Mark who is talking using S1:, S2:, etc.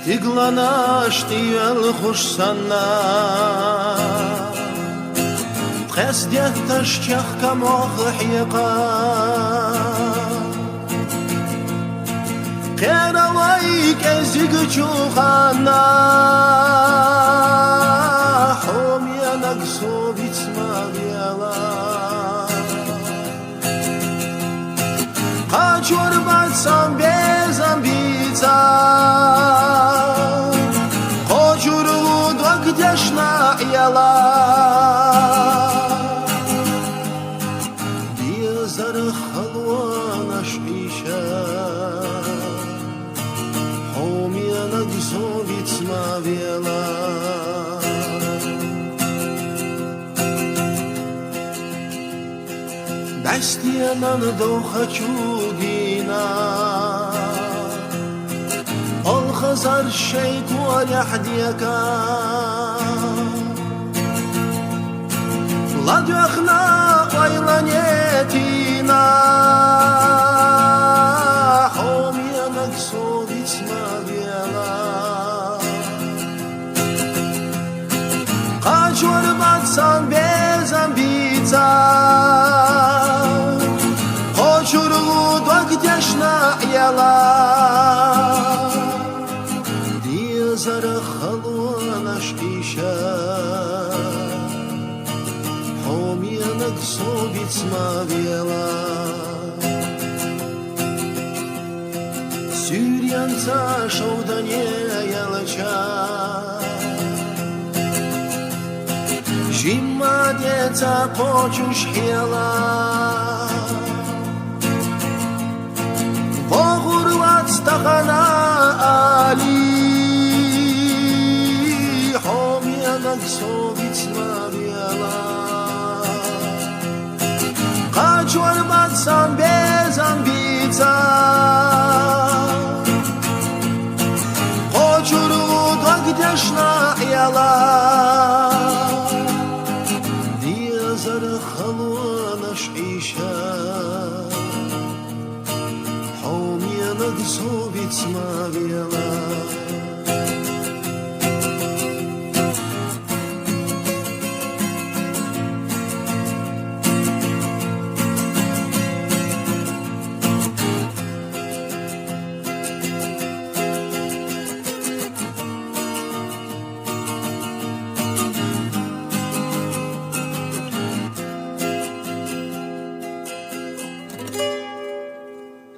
S1: تقلناشتي الخشسنا تخسدت تشكخ كموخ حيقا كراويك ازيق جوخانا حوم ينقصو بيتسما بيلا قاجور باتسام بيزام بيتا قاجور ودوك دشنا يلا بيزار خلوانا شعيشا حوم ينقصو بيتسما بيلا Дастиянан до хочу дина Ол хазар шейк ولا حديكا Ладюхна ويلانيتينا Хом янак совиц мавела Качуар батсан без амбица Чургу догдешна яла Дизар халуана шкиша Хомиянак собиц мавела Сюрьянца шоудане ялача Жимма деца почуш хела وغربت استغنى آلي حومي نقصو بيتسما بيلا قاج وربت سام